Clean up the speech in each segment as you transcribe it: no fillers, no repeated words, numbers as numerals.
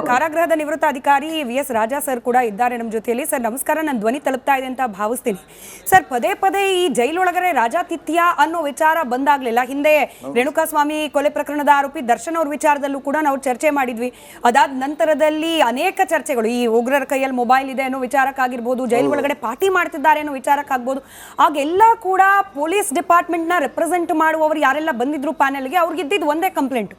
ಕಾರಾಗೃಹದ ನಿವೃತ್ತ ಅಧಿಕಾರಿ ವಿ.ಎಸ್. ರಾಜಾ ಸರ್ ಕೂಡ ಇದ್ದಾರೆ ನಮ್ಮ ಜೊತೆಯಲ್ಲಿ. ಸರ್ ನಮಸ್ಕಾರ, ನನ್ನ ಧ್ವನಿ ತಲುಪ್ತಾ ಇದೆ ಅಂತ ಭಾವಿಸ್ತೀನಿ. ಸರ್, ಪದೇ ಪದೇ ಈ ಜೈಲೊಳಗಡೆ ರಾಜಾತಿಥ್ಯ ಅನ್ನೋ ವಿಚಾರ ಬಂದಾಗ್ಲಿಲ್ಲ. ಹಿಂದೆ ರೇಣುಕಾಸ್ವಾಮಿ ಕೊಲೆ ಪ್ರಕರಣದ ಆರೋಪಿ ದರ್ಶನ್ ಅವ್ರ ವಿಚಾರದಲ್ಲೂ ಕೂಡ ನಾವು ಚರ್ಚೆ ಮಾಡಿದ್ವಿ. ಅದಾದ ನಂತರದಲ್ಲಿ ಅನೇಕ ಚರ್ಚೆಗಳು, ಈ ಉಗ್ರರ ಕೈಯಲ್ಲಿ ಮೊಬೈಲ್ ಇದೆ ಅನ್ನೋ ವಿಚಾರಕ್ಕಾಗಿರ್ಬೋದು, ಜೈಲ್ ಒಳಗಡೆ ಪಾರ್ಟಿ ಮಾಡ್ತಿದ್ದಾರೆ ಅನ್ನೋ ವಿಚಾರಕ್ಕಾಗ್ಬೋದು, ಆಗೆಲ್ಲ ಕೂಡ ಪೊಲೀಸ್ ಡಿಪಾರ್ಟ್ಮೆಂಟ್ ನ ರೆಪ್ರೆಸೆಂಟ್ ಮಾಡುವವರು ಯಾರೆಲ್ಲ ಬಂದಿದ್ರು ಪ್ಯಾನೆಲ್ಗೆ, ಅವ್ರಿಗೆ ಇದ್ದಿದ್ದು ಒಂದೇ ಕಂಪ್ಲೇಂಟ್.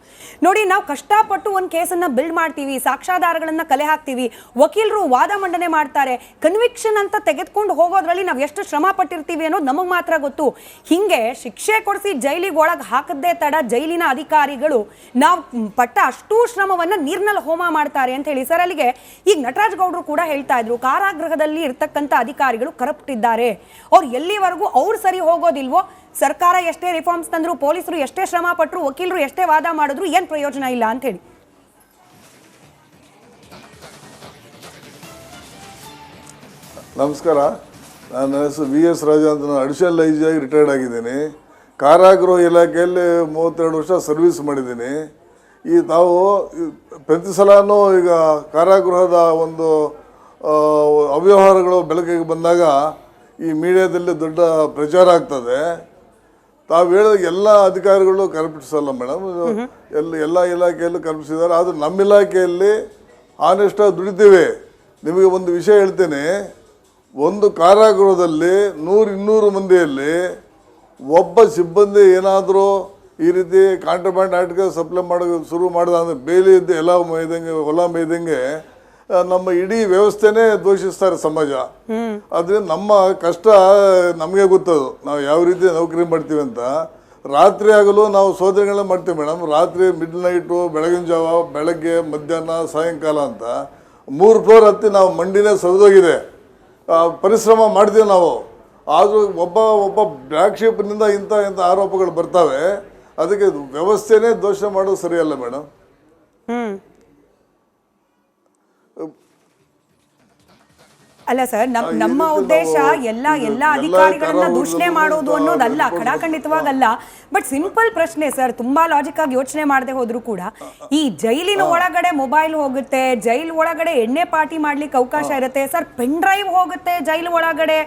ನೋಡಿ, ನಾವು ಕಷ್ಟಪಟ್ಟು ಒಂದು ಕೇಸನ್ನ ಬಿಲ್ಡ್ ಮಾಡ್ತೀವಿ, ಸಾಕ್ಷ್ಯಾಧಾರಗಳನ್ನ ಕಲೆ ಹಾಕ್ತೀವಿ, ವಕೀಲರು ವಾದ ಮಂಡನೆ ಮಾಡ್ತಾರೆ, ಕನ್ವಿಕ್ಷನ್ ಅಂತ ತೆಗೆದುಕೊಂಡು ಹೋಗೋದ್ರಲ್ಲಿ ನಾವು ಎಷ್ಟು ಶ್ರಮ ಪಟ್ಟಿರ್ತೀವಿ ಅನ್ನೋದು ನಮಗೆ ಮಾತ್ರ ಗೊತ್ತು. ಹಿಂಗೆ ಶಿಕ್ಷೆ ಕೊಡಿಸಿ ಜೈಲಿಗೆ ಒಳಗೆ ಹಾಕದ್ದೇ ತಡ ಜೈಲಿನ ಅಧಿಕಾರಿಗಳು ನಾವು ಪಟ್ಟ ಅಷ್ಟೂ ಶ್ರಮವನ್ನ ನೀರ್ನಲ್ಲಿ ಹೋಮ ಮಾಡ್ತಾರೆ ಅಂತ ಹೇಳಿ. ಸರ್, ಅಲ್ಲಿಗೆ ಈಗ ನಟರಾಜ್ ಗೌಡರು ಕೂಡ ಹೇಳ್ತಾ ಇದ್ರು, ಕಾರಾಗೃಹದಲ್ಲಿ ಇರ್ತಕ್ಕಂಥ ಅಧಿಕಾರಿಗಳು ಕರಪ್ಟ್ ಇದ್ದಾರೆ, ಅವ್ರು ಎಲ್ಲಿವರೆಗೂ ಅವ್ರು ಸರಿ ಹೋಗೋದಿಲ್ವೋ, ಸರ್ಕಾರ ಎಷ್ಟೇ ರಿಫಾರ್ಮ್ಸ್ ತಂದ್ರು, ಪೊಲೀಸರು ಎಷ್ಟೇ ಶ್ರಮ ಪಟ್ಟರು, ವಕೀಲರು ಎಷ್ಟೇ ವಾದ ಮಾಡಿದ್ರು ಏನ್ ಪ್ರಯೋಜನ ಇಲ್ಲ ಅಂತ ಹೇಳಿ. ನಮಸ್ಕಾರ, ನನ್ನ ಹೆಸರು ವಿ.ಎಸ್. ರಾಜಾ ಅಂತ. ನಾನು ಅಡಿಷನಲ್ ಐ.ಜಿ ಆಗಿ ರಿಟೈರ್ಡ್ ಆಗಿದ್ದೀನಿ. ಕಾರಾಗೃಹ ಇಲಾಖೆಯಲ್ಲಿ 32 ವರ್ಷ ಸರ್ವಿಸ್ ಮಾಡಿದ್ದೀನಿ. ಈ ನಾವು ಪ್ರತಿ ಸಲನೂ ಈಗ ಕಾರಾಗೃಹದ ಒಂದು ಅವ್ಯವಹಾರಗಳು ಬೆಳಕಿಗೆ ಬಂದಾಗ ಈ ಮೀಡಿಯಾದಲ್ಲಿ ದೊಡ್ಡ ಪ್ರಚಾರ ಆಗ್ತದೆ. ತಾವು ಹೇಳಿದ ಎಲ್ಲ ಅಧಿಕಾರಿಗಳು ಕರಪ್ಟ್ಸ್ ಅಲ್ಲ ಮೇಡಮ್, ಎಲ್ಲ ಇಲಾಖೆಯಲ್ಲೂ ಕರಪ್ಟ್ಸಿದ್ದಾರೆ. ಆದರೆ ನಮ್ಮ ಇಲಾಖೆಯಲ್ಲಿ ಆನೆಸ್ಟಾಗಿ ದುಡಿತೀವಿ. ನಿಮಗೆ ಒಂದು ವಿಷಯ ಹೇಳ್ತೇನೆ, ಒಂದು ಕಾರಾಗೃಹದಲ್ಲಿ 100-200 ಮಂದಿಯಲ್ಲಿ ಒಬ್ಬ ಸಿಬ್ಬಂದಿ ಏನಾದರೂ ಈ ರೀತಿ ಕಾಂಟ್ರಬ್ಯಾಂಡ್ ಆರ್ಟಿಕಲ್ ಸಪ್ಲೈ ಶುರು ಮಾಡಿದ ಅಂದರೆ ಬೇಲಿ ಇದ್ದು ಎಲ್ಲ ಮೇಯ್ದಂಗೆ ಹೊಲ ಮೇಯ್ದಂಗೆ ನಮ್ಮ ಇಡೀ ವ್ಯವಸ್ಥೆನೇ ದೋಷಿಸ್ತಾರೆ ಸಮಾಜ. ಅದರಿಂದ ನಮ್ಮ ಕಷ್ಟ ನಮಗೆ ಗೊತ್ತದು, ನಾವು ಯಾವ ರೀತಿ ನೌಕರಿ ಮಾಡ್ತೀವಿ ಅಂತ. ರಾತ್ರಿ ಆಗಲು ನಾವು ಶೋಧನೆಗಳನ್ನ ಮಾಡ್ತೀವಿ ಮೇಡಮ್. ರಾತ್ರಿ ಮಿಡ್ ನೈಟು, ಬೆಳಗಿನ ಜಾವ, ಬೆಳಗ್ಗೆ, ಮಧ್ಯಾಹ್ನ, ಸಾಯಂಕಾಲ ಅಂತ 3 ಫ್ಲೋರ್ ಹತ್ತಿ ನಾವು ಮಂಡಿನೇ ಸರಿದೋಗಿದೆ. ಪರಿಶ್ರಮ ಮಾಡ್ತೀವಿ ನಾವು. ಆದರೂ ಒಬ್ಬ ಬ್ಲ್ಯಾಕ್ ಶೀಪ್ನಿಂದ ಇಂಥ ಆರೋಪಗಳು ಬರ್ತವೆ. ಅದಕ್ಕೆ ವ್ಯವಸ್ಥೆನೇ ದೋಷ ಮಾಡೋದು ಸರಿಯಲ್ಲ ಮೇಡಮ್. ಅಲ್ಲ ಸರ್, ನಮ್ಮ ಉದ್ದೇಶ ಎಲ್ಲ ಅಧಿಕಾರಿಗಳನ್ನ ದೂಷಣೆ ಮಾಡೋದು ಅನ್ನೋದಲ್ಲ, ಖಡಾಖಂಡಿತವಾಗಲ್ಲ. ಬಟ್ ಸಿಂಪಲ್ ಪ್ರಶ್ನೆ ಸರ್, ತುಂಬಾ ಲಾಜಿಕ್ ಆಗಿ ಯೋಚನೆ ಮಾಡದೆ ಹೋದ್ರು ಕೂಡ, ಈ ಜೈಲಿನ ಒಳಗಡೆ ಮೊಬೈಲ್ ಹೋಗುತ್ತೆ, ಜೈಲ್ ಒಳಗಡೆ ಎಣ್ಣೆ ಪಾರ್ಟಿ ಮಾಡ್ಲಿಕ್ಕೆ ಅವಕಾಶ ಇರುತ್ತೆ ಸರ್, ಪೆನ್ ಡ್ರೈವ್ ಹೋಗುತ್ತೆ ಜೈಲ್ ಒಳಗಡೆ.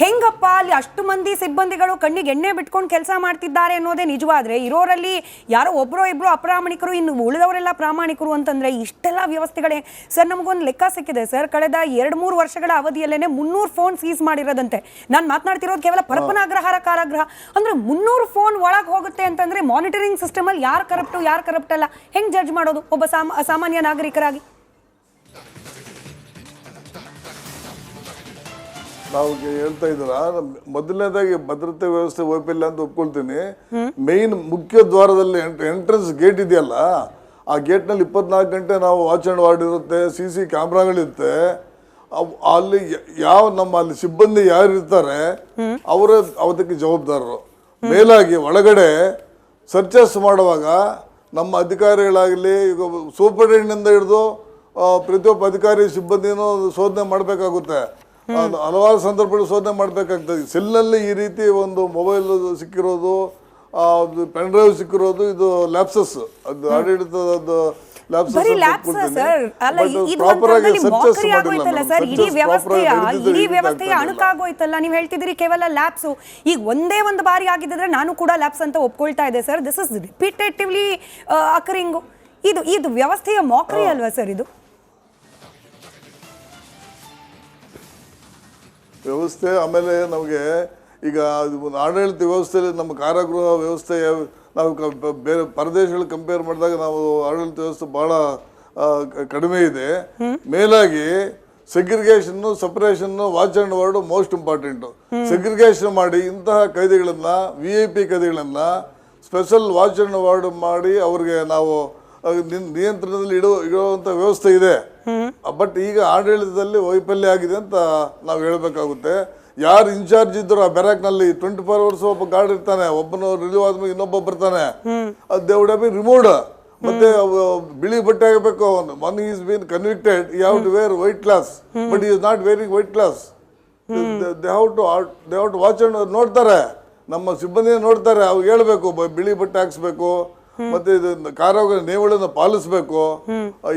ಹೆಂಗಪ್ಪ ಅಲ್ಲಿ ಅಷ್ಟು ಮಂದಿ ಸಿಬ್ಬಂದಿಗಳು ಕಣ್ಣಿಗೆ ಎಣ್ಣೆ ಬಿಟ್ಕೊಂಡು ಕೆಲಸ ಮಾಡ್ತಿದ್ದಾರೆ ಅನ್ನೋದೇ ನಿಜವಾದ್ರೆ, ಇರೋರಲ್ಲಿ ಯಾರೋ ಒಬ್ಬರೋ ಇಬ್ಬರು ಅಪ್ರಾಮಾಣಿಕರು, ಇನ್ನು ಉಳಿದವರೆಲ್ಲ ಪ್ರಾಮಾಣಿಕರು ಅಂತಂದ್ರೆ ಇಷ್ಟೆಲ್ಲ ವ್ಯವಸ್ಥೆಗಳೇ ಸರ್. ನಮಗೊಂದು ಲೆಕ್ಕ ಸಿಕ್ಕಿದೆ ಸರ್, ಕಳೆದ 2-3 ವರ್ಷಗಳ ಅವಧಿಯಲ್ಲೇನೆ 300 ಫೋನ್ ಸೀಸ್ ಮಾಡಿರೋದಂತೆ. ನಾನು ಮಾತನಾಡ್ತಿರೋದು ಕೇವಲ ಪರಪನಾಗ್ರಹಾರ ಕಾರಾಗೃಹ. ಅಂದ್ರೆ 300 ಫೋನ್ ಒಳಗೆ ಹೋಗುತ್ತೆ ಅಂತಂದ್ರೆ ಮಾನಿಟರಿಂಗ್ ಸಿಸ್ಟಮ್ ಅಲ್ಲಿ ಯಾರು ಕರಪ್ಟ್ ಅಲ್ಲ ಹೆಂಗ್ ಜಡ್ಜ್ ಮಾಡೋದು ಒಬ್ಬ ಸಾಮಾನ್ಯ ನಾಗರಿಕರಾಗಿ? ನಾವು ಹೇಳ್ತಾ ಇದ್ದೀರ, ಮೊದಲನೇದಾಗಿ ಭದ್ರತೆ ವ್ಯವಸ್ಥೆ ವೈಫಲ್ಯ ಅಂತ ಒಪ್ಕೊಳ್ತೀನಿ. ಮೇನ್ ಮುಖ್ಯ ದ್ವಾರದಲ್ಲಿ ಎಂಟ್ರೆನ್ಸ್ ಗೇಟ್ ಇದೆಯಲ್ಲ, ಆ ಗೇಟ್ನಲ್ಲಿ 24 ಗಂಟೆ ನಾವು ವಾಚ್ ಆ್ಯಂಡ್ ವಾರ್ಡ್ ಇರುತ್ತೆ, CC ಕ್ಯಾಮ್ರಾಗಳಿರುತ್ತೆ. ಅಲ್ಲಿ ಅಲ್ಲಿ ಸಿಬ್ಬಂದಿ ಯಾರು ಇರ್ತಾರೆ ಅವರೇ ಅವತ್ತಕ್ಕೆ ಜವಾಬ್ದಾರರು. ಮೇಲಾಗಿ ಒಳಗಡೆ ಸರ್ಚಸ್ ಮಾಡುವಾಗ ನಮ್ಮ ಅಧಿಕಾರಿಗಳಾಗಲಿ, ಈಗ ಸೂಪರಿಂಟೆಂಡೆಂಟ್ ಹಿಡಿದು ಪ್ರತಿಯೊಬ್ಬ ಅಧಿಕಾರಿ ಸಿಬ್ಬಂದಿನೂ ಶೋಧನೆ ಮಾಡಬೇಕಾಗುತ್ತೆ. ಹಲವಾರು ಸಂದರ್ಭಗಳು ಶೋಧನೆ ಮಾಡಬೇಕಾಗ್ತದೆ. ಸೆಲ್ನಲ್ಲಿ ಈ ರೀತಿ ಒಂದು ಮೊಬೈಲ್ ಸಿಕ್ಕಿರೋದು, ಪೆನ್ ಡ್ರೈವ್ ಸಿಕ್ಕಿರೋದು, ಇದು ಲ್ಯಾಪ್ಸಸ್, ಅದು ಆಡಳಿತದ ಅಣುಕಾಗೋಯ್ತಲ್ಲ. ನೀವು ಹೇಳ್ತಿದ್ರಿ ಕೇವಲ ಲ್ಯಾಪ್ಸು, ಈಗ ಒಂದೇ ಒಂದು ಬಾರಿ ಆಗಿದ್ರೆ ನಾನು ಕೂಡ ಲ್ಯಾಪ್ಸ್ ಅಂತ ಒಪ್ಕೊಳ್ತಾ ಇದೆ sir. This is repetitively occurring. ಇದು ವ್ಯವಸ್ಥೆಯ ಮಾಕ್ರಿ ಅಲ್ವಾ ಸರ್? ಇದು ವ್ಯವಸ್ಥೆ. ಆಮೇಲೆ ನಮಗೆ ಈಗ ಆಡಳಿತ ವ್ಯವಸ್ಥೆಯಲ್ಲಿ ನಮ್ಮ ಕಾರಾಗೃಹ ವ್ಯವಸ್ಥೆ ನಾವು ಬೇರೆ ಪರದೇಶಗಳು ಕಂಪೇರ್ ಮಾಡಿದಾಗ ನಾವು ಆಡಳಿತ ವ್ಯವಸ್ಥೆ ಬಹಳ ಕಡಿಮೆ ಇದೆ. ಮೇಲಾಗಿ segregation, separation, watch and ward most important. Segregation ಮಾಡಿ ಇಂತಹ ಕೈದಿಗಳನ್ನ, VIP ಕೈದಿಗಳನ್ನ ಸ್ಪೆಷಲ್ ವಾಚ್ ಆ್ಯಂಡ್ ವಾರ್ಡ್ ಮಾಡಿ ಅವ್ರಿಗೆ ನಾವು ನಿಯಂತ್ರಣದಲ್ಲಿ ಇಡುವಂಥ ವ್ಯವಸ್ಥೆ ಇದೆ. ಬಟ್ ಈಗ ಆಡಳಿತದಲ್ಲಿ ವೈಫಲ್ಯ ಆಗಿದೆ ಅಂತ ನಾವು ಹೇಳಬೇಕಾಗುತ್ತೆ. ಯಾರು ಇನ್ಚಾರ್ಜ್ ಇದ್ರು ಆ ಬ್ಯಾರಕ್ನಲ್ಲಿ 24 hours ಒಬ್ಬ ಗಾರ್ಡ್ ಇರ್ತಾನೆ, ಒಬ್ಬನು ರಿಲೀವ್ ಆದ್ಮೇಲೆ ಇನ್ನೊಬ್ಬ ಬರ್ತಾನೆ. They would have been removed. ಮತ್ತೆ ಬಿಳಿ ಬಟ್ಟೆ ಆಗಬೇಕು. One is been convicted, you have to wear white clothes, but is not wearing white clothes. They have to watch and ನೋಡ್ತಾರೆ, ನಮ್ಮ ಸಿಬ್ಬಂದಿ ನೋಡ್ತಾರೆ. ಅವ್ರು ಹೇಳ್ಬೇಕು ಬಿಳಿ ಬಟ್ಟೆ ಹಾಕ್ಸ್ಬೇಕು, ಮತ್ತೆ ಇದು ಕಾರಾಗ ನಿಯಮಗಳನ್ನು ಪಾಲಿಸಬೇಕು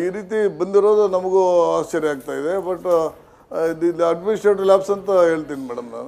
ಈ ರೀತಿ ಬಂದಿರೋದು ನಮಗೂ ಆಶ್ಚರ್ಯ ಆಗ್ತಾ ಇದೆ. ಬಟ್ ಇದು ಅಡ್ಮಿನಿಸ್ಟ್ರೇಟಿವ್ ಲ್ಯಾಬ್ಸ್ ಅಂತ ಹೇಳ್ತೀನಿ ಮೇಡಮ್ ನಾನು.